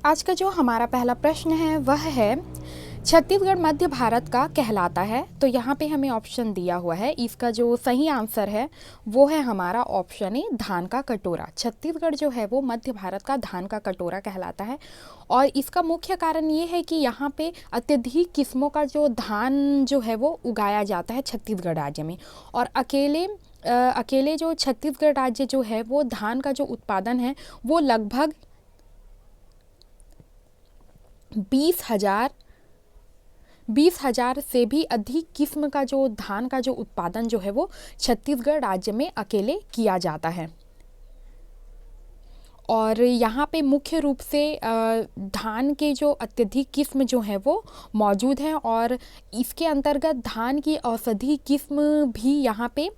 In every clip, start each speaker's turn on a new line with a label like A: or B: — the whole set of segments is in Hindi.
A: आज का जो हमारा पहला प्रश्न है वह है छत्तीसगढ़ मध्य भारत का कहलाता है। तो यहाँ पे हमें ऑप्शन दिया हुआ है, इसका जो सही आंसर है वो है हमारा ऑप्शन ए धान का कटोरा। छत्तीसगढ़ जो है वो मध्य भारत का धान का कटोरा कहलाता है और इसका मुख्य कारण ये है कि यहाँ पे अत्यधिक किस्मों का जो धान जो है वो उगाया जाता है छत्तीसगढ़ राज्य में। और अकेले जो छत्तीसगढ़ राज्य जो है वो धान का जो उत्पादन है वो लगभग 20,000 से भी अधिक किस्म का जो धान का जो उत्पादन जो है वो छत्तीसगढ़ राज्य में अकेले किया जाता है। और यहाँ पे मुख्य रूप से धान के जो अत्यधिक किस्म जो है वो मौजूद हैं और इसके अंतर्गत धान की औषधि किस्म भी यहाँ पे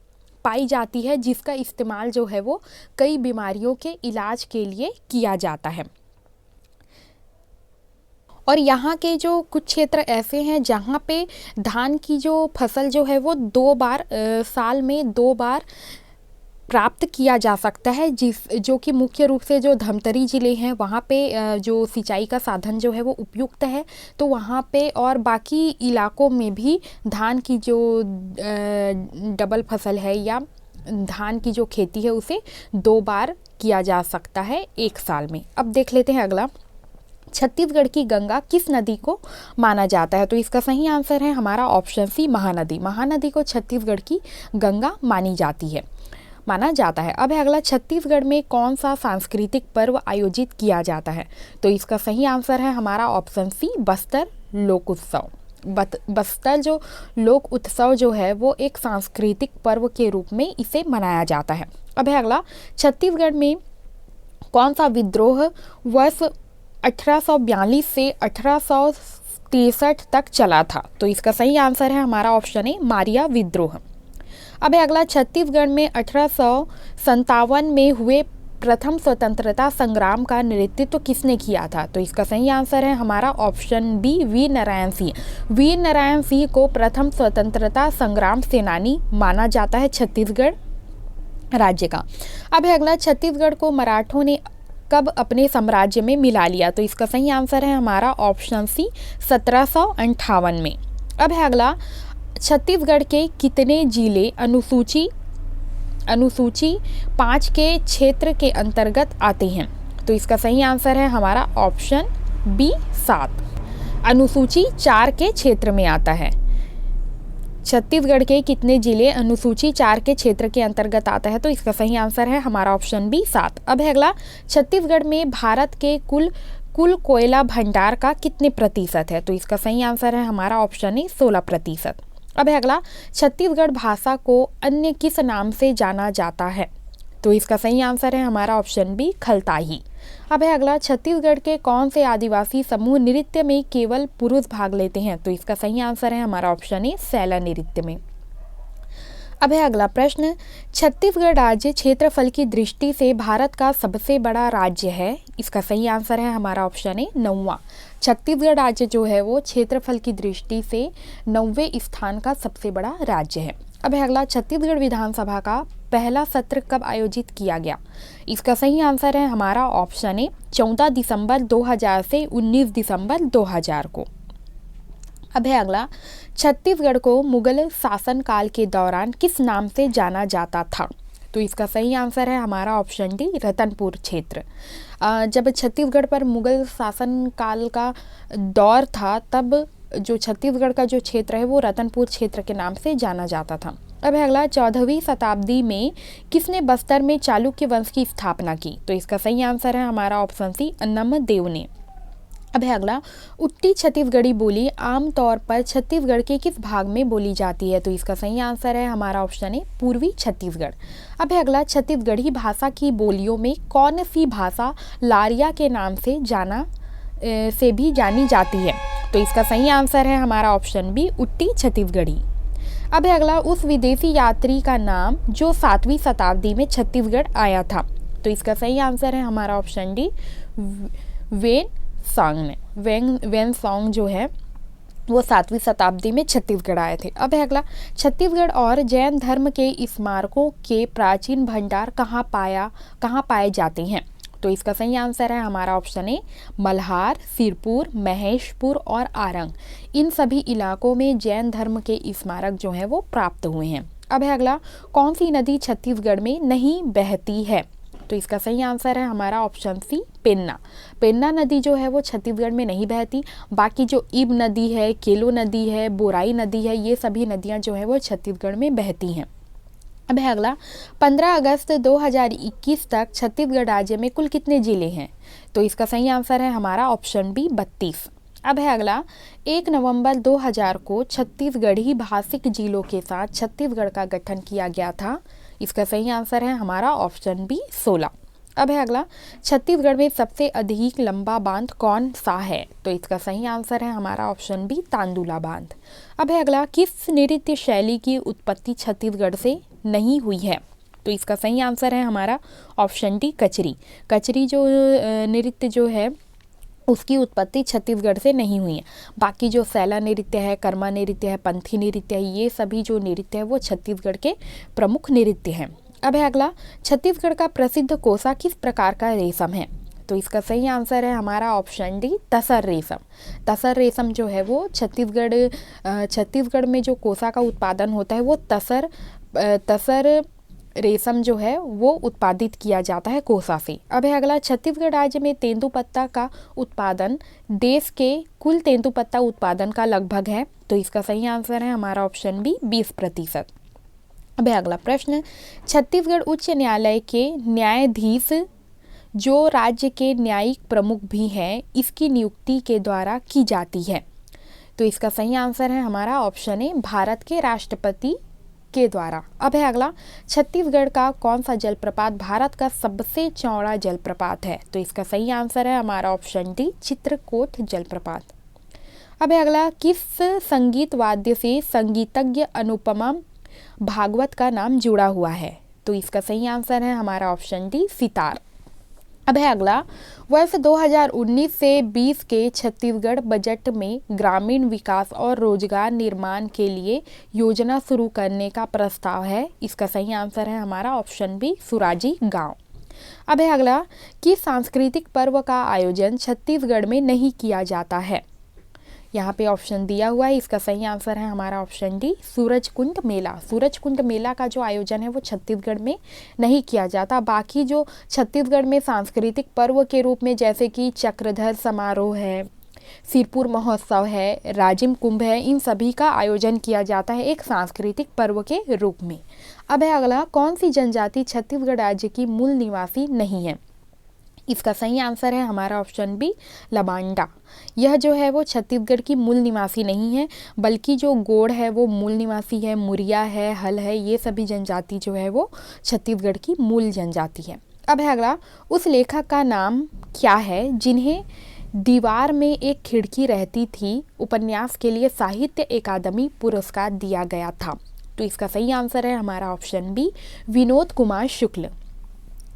A: पाई जाती है, जिसका इस्तेमाल जो है वो कई बीमारियों के इलाज के लिए किया जाता है। और यहाँ के जो कुछ क्षेत्र ऐसे हैं जहाँ पे धान की जो फसल जो है वो साल में 2 बार प्राप्त किया जा सकता है, जो कि मुख्य रूप से जो धमतरी ज़िले हैं वहाँ पे जो सिंचाई का साधन जो है वो उपयुक्त है, तो वहाँ पे और बाकी इलाकों में भी धान की जो डबल फसल है या धान की जो खेती है उसे 2 बार किया जा सकता है एक साल में। अब देख लेते हैं अगला, छत्तीसगढ़ की गंगा किस नदी को माना जाता है। तो इसका सही आंसर है हमारा ऑप्शन सी महानदी। महानदी को छत्तीसगढ़ की गंगा माना जाता है। अब है अगला, छत्तीसगढ़ में कौन सा सांस्कृतिक पर्व आयोजित किया जाता है। तो इसका सही आंसर है हमारा ऑप्शन सी बस्तर लोक उत्सव। बस्तर जो लोक उत्सव जो है वो एक सांस्कृतिक पर्व के रूप में इसे मनाया जाता है। अब है अगला, छत्तीसगढ़ में कौन सा विद्रोह वर्ष 1842 से 1863 तक चला था। तो इसका सही आंसर है हमारा ऑप्शन ए मारिया विद्रोह। अब है अगला, छत्तीसगढ़ में 1857 में हुए प्रथम स्वतंत्रता संग्राम का नेतृत्व किसने किया था। तो इसका सही आंसर है हमारा ऑप्शन बी वीर नारायण सिंह। वीर नारायण सिंह को प्रथम स्वतंत्रता संग्राम सेनानी माना जाता है छत्तीसगढ़ राज्य का। अब है अगला, छत्तीसगढ़ को मराठों ने कब अपने साम्राज्य में मिला लिया। तो इसका सही आंसर है हमारा ऑप्शन सी 1758 में। अब है अगला, छत्तीसगढ़ के कितने जिले अनुसूची 5 के क्षेत्र के अंतर्गत आते हैं। तो इसका सही आंसर है हमारा ऑप्शन बी 7। अनुसूची 4 के क्षेत्र में आता है। छत्तीसगढ़ के कितने जिले अनुसूची 4 के क्षेत्र के अंतर्गत आता है। तो इसका सही आंसर है हमारा ऑप्शन बी 7। अब है अगला, छत्तीसगढ़ में भारत के कुल कोयला भंडार का कितने प्रतिशत है। तो इसका सही आंसर है हमारा ऑप्शन ए 16%। अब है अगला, छत्तीसगढ़ भाषा को अन्य किस नाम से जाना जाता है। तो इसका सही आंसर है हमारा ऑप्शन बी खलताही। अब है अगला, छत्तीसगढ़ के कौन से आदिवासी समूह नृत्य में केवल पुरुष भाग लेते हैं। तो इसका सही आंसर है हमारा ऑप्शन ए सैला नृत्य में। अब है अगला प्रश्न, छत्तीसगढ़ राज्य क्षेत्रफल की दृष्टि से भारत का सबसे बड़ा राज्य है। इसका सही आंसर है हमारा ऑप्शन ए 9वां। छत्तीसगढ़ राज्य जो है वो क्षेत्रफल की दृष्टि से 9वें स्थान का सबसे बड़ा राज्य है। अब है अगला, छत्तीसगढ़ विधानसभा का पहला सत्र कब आयोजित किया गया। इसका सही आंसर है हमारा ऑप्शन ए 14 दिसंबर 2000 से 19 दिसंबर 2000 को। अब है अगला, छत्तीसगढ़ को मुगल शासनकाल के दौरान किस नाम से जाना जाता था। तो इसका सही आंसर है हमारा ऑप्शन डी रतनपुर क्षेत्र। जब छत्तीसगढ़ पर मुगल शासनकाल का दौर था तब जो छत्तीसगढ़ का जो क्षेत्र है वो रतनपुर क्षेत्र के नाम से जाना जाता था। अब है अगला, 14वीं शताब्दी में किसने बस्तर में चालुक्य वंश की स्थापना की। तो इसका सही आंसर है हमारा ऑप्शन सी अन्नमदेव ने। अब है अगला, उट्टी छत्तीसगढ़ी बोली आमतौर पर छत्तीसगढ़ के किस भाग में बोली जाती है। तो इसका सही आंसर है हमारा ऑप्शन है पूर्वी छत्तीसगढ़। अब है अगला, छत्तीसगढ़ी भाषा की बोलियों में कौन सी भाषा लारिया के नाम से भी जानी जाती है। तो इसका सही आंसर है हमारा ऑप्शन बी उट्टी छत्तीसगढ़ी। अब है अगला, उस विदेशी यात्री का नाम जो 7वीं शताब्दी में छत्तीसगढ़ आया था। तो इसका सही आंसर है हमारा ऑप्शन डी वेन सॉन्ग जो है वो 7वीं शताब्दी में छत्तीसगढ़ आए थे। अब है अगला, छत्तीसगढ़ और जैन धर्म के स्मारकों के प्राचीन भंडार कहाँ पाए जाते हैं। तो इसका सही आंसर है हमारा ऑप्शन ए मल्हार, सिरपुर, महेशपुर और आरंग। इन सभी इलाकों में जैन धर्म के स्मारक जो हैं वो प्राप्त हुए हैं। अब है अगला, कौन सी नदी छत्तीसगढ़ में नहीं बहती है? तो इसका सही आंसर है हमारा ऑप्शन सी पेन्ना। पेन्ना नदी जो है वो छत्तीसगढ़ में नहीं बहती। बाकी जो इब नदी है, केलो नदी है, बोराई नदी है, ये सभी नदियाँ जो है वो छत्तीसगढ़ में बहती हैं। अब है अगला, 15 अगस्त 2021 तक छत्तीसगढ़ राज्य में कुल कितने जिले हैं? तो इसका सही आंसर है हमारा ऑप्शन बी 32। अब है अगला, 1 नवंबर 2000 को छत्तीसगढ़ी भाषिक जिलों के साथ छत्तीसगढ़ का गठन किया गया था। इसका सही आंसर है हमारा ऑप्शन बी 16। अब है अगला, छत्तीसगढ़ में सबसे अधिक लंबा बांध कौन सा है? तो इसका सही आंसर है हमारा ऑप्शन बी तांदुला बांध। अब है अगला, किस नृत्य शैली की उत्पत्ति छत्तीसगढ़ से नहीं हुई है? तो इसका सही आंसर है हमारा ऑप्शन डी कचरी। कचरी जो नृत्य जो है उसकी उत्पत्ति छत्तीसगढ़ से नहीं हुई है। बाकी जो सैला नृत्य है, कर्मा नृत्य है, पंथी नृत्य है, ये सभी जो नृत्य है वो छत्तीसगढ़ के प्रमुख नृत्य हैं। अब है अगला, छत्तीसगढ़ का प्रसिद्ध कोसा किस प्रकार का रेशम है? तो इसका सही आंसर है हमारा ऑप्शन डी तसर रेशम। तसर रेशम जो है वो छत्तीसगढ़ में जो कोसा का उत्पादन होता है वो तसर रेशम जो है वो उत्पादित किया जाता है कोसा से। अब है अगला, छत्तीसगढ़ राज्य में तेंदुपत्ता का उत्पादन देश के कुल तेंदुपत्ता उत्पादन का लगभग है। तो इसका सही आंसर है हमारा ऑप्शन बी 20%। अब है अगला प्रश्न, छत्तीसगढ़ उच्च न्यायालय के न्यायाधीश जो राज्य के न्यायिक प्रमुख भी हैं, इसकी नियुक्ति के द्वारा की जाती है। तो इसका सही आंसर है हमारा ऑप्शन ए भारत के राष्ट्रपति के द्वारा। अब है अगला, छत्तीसगढ़ का कौन सा जलप्रपात भारत का सबसे चौड़ा जलप्रपात है? तो इसका सही आंसर है हमारा ऑप्शन डी चित्रकोट जलप्रपात। अब है अगला, किस संगीत वाद्य से संगीतज्ञ अनुपमा भागवत का नाम जुड़ा हुआ है? तो इसका सही आंसर है हमारा ऑप्शन डी सितार। अब है अगला, वर्ष 2019 से 20 के छत्तीसगढ़ बजट में ग्रामीण विकास और रोजगार निर्माण के लिए योजना शुरू करने का प्रस्ताव है। इसका सही आंसर है हमारा ऑप्शन बी सुराजी गांव। अब है अगला, किस सांस्कृतिक पर्व का आयोजन छत्तीसगढ़ में नहीं किया जाता है? यहाँ पे ऑप्शन दिया हुआ है। इसका सही आंसर है हमारा ऑप्शन डी सूरजकुंड मेला। सूरजकुंड मेला का जो आयोजन है वो छत्तीसगढ़ में नहीं किया जाता। बाकी जो छत्तीसगढ़ में सांस्कृतिक पर्व के रूप में जैसे कि चक्रधर समारोह है, सिरपुर महोत्सव है, राजिम कुंभ है, इन सभी का आयोजन किया जाता है एक सांस्कृतिक पर्व के रूप में। अब है अगला, कौन सी जनजाति छत्तीसगढ़ राज्य की मूल निवासी नहीं है? इसका सही आंसर है हमारा ऑप्शन बी लबांडा। यह जो है वो छत्तीसगढ़ की मूल निवासी नहीं है, बल्कि जो गोड़ है वो मूल निवासी है, मुरिया है, हल है, ये सभी जनजाति जो है वो छत्तीसगढ़ की मूल जनजाति है। अब है अगला, उस लेखक का नाम क्या है जिन्हें दीवार में एक खिड़की रहती थी उपन्यास के लिए साहित्य अकादमी पुरस्कार दिया गया था? तो इसका सही आंसर है हमारा ऑप्शन बी विनोद कुमार शुक्ल।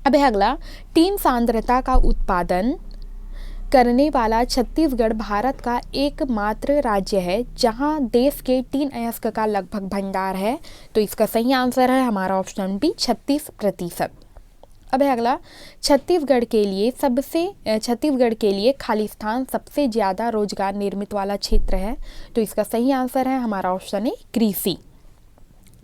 A: अब है अगला, टीन सांद्रता का उत्पादन करने वाला छत्तीसगढ़ भारत का एकमात्र राज्य है जहां देश के टीन अयस्क का लगभग भंडार है। तो इसका सही आंसर है हमारा ऑप्शन बी 36%। अब है अगला, छत्तीसगढ़ के लिए खालिस्तान सबसे ज़्यादा रोजगार निर्मित वाला क्षेत्र है। तो इसका सही आंसर है हमारा ऑप्शन ए कृषि।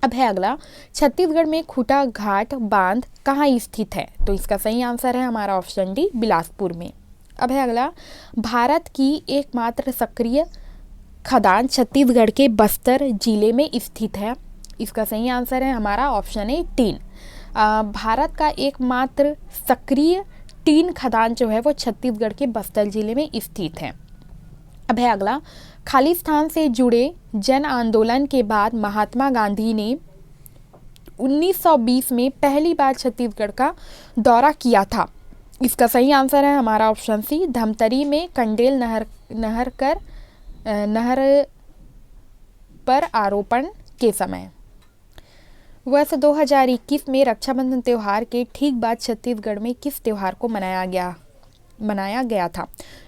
A: अब है अगला, छत्तीसगढ़ में खूटा घाट बांध कहाँ स्थित है? तो इसका सही आंसर है हमारा ऑप्शन डी बिलासपुर में। अब है अगला, भारत की एकमात्र सक्रिय खदान छत्तीसगढ़ के बस्तर जिले में स्थित है। इसका सही आंसर है हमारा ऑप्शन ए टीन। भारत का एकमात्र सक्रिय टीन खदान जो है वो छत्तीसगढ़ के बस्तर जिले में स्थित है। अब है अगला, खालिस्तान से जुड़े जन आंदोलन के बाद महात्मा गांधी ने 1920 में पहली बार छत्तीसगढ़ का दौरा किया था। इसका सही आंसर है हमारा ऑप्शन सी धमतरी में कंडेल नहर पर आरोपण के समय। वर्ष 2021 में रक्षाबंधन त्यौहार के ठीक बाद छत्तीसगढ़ में किस त्यौहार को मनाया गया था?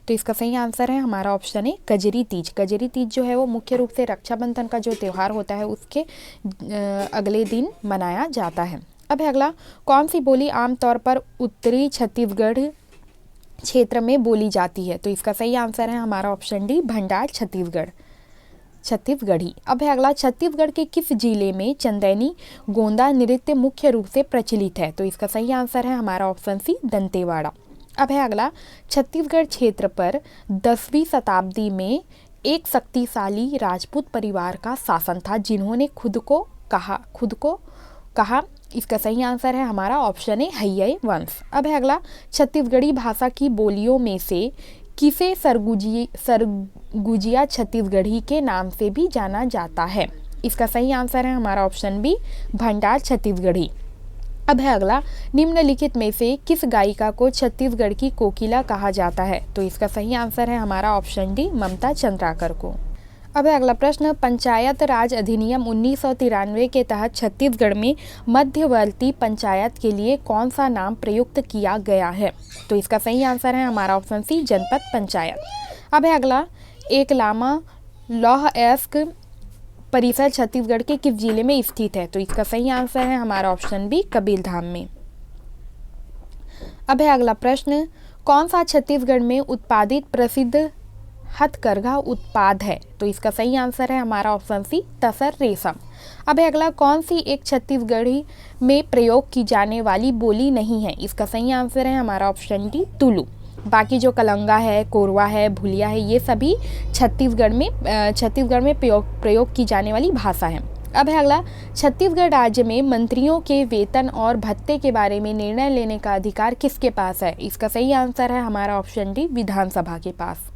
A: तो इसका सही आंसर है हमारा ऑप्शन है कजरी तीज। कजरी तीज जो है वो मुख्य रूप से रक्षाबंधन का जो त्यौहार होता है उसके अगले दिन मनाया जाता है। अब है अगला, कौन सी बोली आमतौर पर उत्तरी छत्तीसगढ़ क्षेत्र में बोली जाती है? तो इसका सही आंसर है हमारा ऑप्शन डी, भंडार छत्तीसगढ़ी। अब है अगला, छत्तीसगढ़ के किस जिले में चंदैनी गोंदा नृत्य मुख्य रूप से प्रचलित है? तो इसका सही आंसर है हमारा ऑप्शन सी, दंतेवाड़ा। अब है अगला, छत्तीसगढ़ क्षेत्र पर 10वीं शताब्दी में एक शक्तिशाली राजपूत परिवार का शासन था जिन्होंने खुद को कहा। इसका सही आंसर है हमारा ऑप्शन ए, हैये वंश। अब है अगला, छत्तीसगढ़ी भाषा की बोलियों में से किसे सरगुजिया छत्तीसगढ़ी के नाम से भी जाना जाता है? इसका सही आंसर है हमारा ऑप्शन बी, भंडार छत्तीसगढ़ी। अब है अगला, निम्नलिखित में से किस गायिका को छत्तीसगढ़ की कोकिला कहा जाता है? तो इसका सही आंसर है हमारा ऑप्शन डी, ममता चंद्राकर को। अब है अगला प्रश्न, पंचायत राज अधिनियम 1993 के तहत छत्तीसगढ़ में मध्यवर्ती पंचायत के लिए कौन सा नाम प्रयुक्त किया गया है? तो इसका सही आंसर है हमारा ऑप्शन सी, जनपद पंचायत। अब है अगला, एक लामा लौह अयस्क परिसर छत्तीसगढ़ के किस जिले में स्थित है? तो इसका सही आंसर है हमारा ऑप्शन बी, कबीरधाम में। अब है अगला प्रश्न, कौन सा छत्तीसगढ़ में उत्पादित प्रसिद्ध हथकरघा उत्पाद है? तो इसका सही आंसर है हमारा ऑप्शन सी, तसर रेशम। अब है अगला, कौन सी एक छत्तीसगढ़ी में प्रयोग की जाने वाली बोली नहीं है? इसका सही आंसर है हमारा ऑप्शन डी, तुलु। बाकी जो कलंगा है, कोरवा है, भुलिया है, ये सभी छत्तीसगढ़ में प्रयोग की जाने वाली भाषा है। अब है अगला, छत्तीसगढ़ राज्य में मंत्रियों के वेतन और भत्ते के बारे में निर्णय लेने का अधिकार किसके पास है? इसका सही आंसर है हमारा ऑप्शन डी, विधानसभा के पास।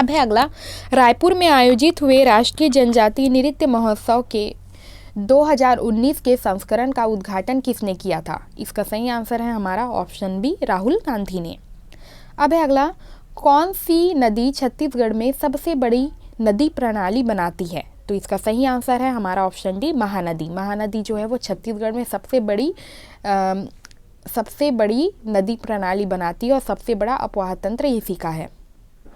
A: अब है अगला, रायपुर में आयोजित हुए राष्ट्रीय जनजातीय नृत्य महोत्सव के 2019 के संस्करण का उद्घाटन किसने किया था? इसका सही आंसर है हमारा ऑप्शन बी, राहुल गांधी ने। अब है अगला, कौन सी नदी छत्तीसगढ़ में सबसे बड़ी नदी प्रणाली बनाती है? तो इसका सही आंसर है हमारा ऑप्शन डी, महानदी। महानदी जो है वो छत्तीसगढ़ में सबसे बड़ी नदी प्रणाली बनाती है और सबसे बड़ा अपवाह तंत्र इसी का है।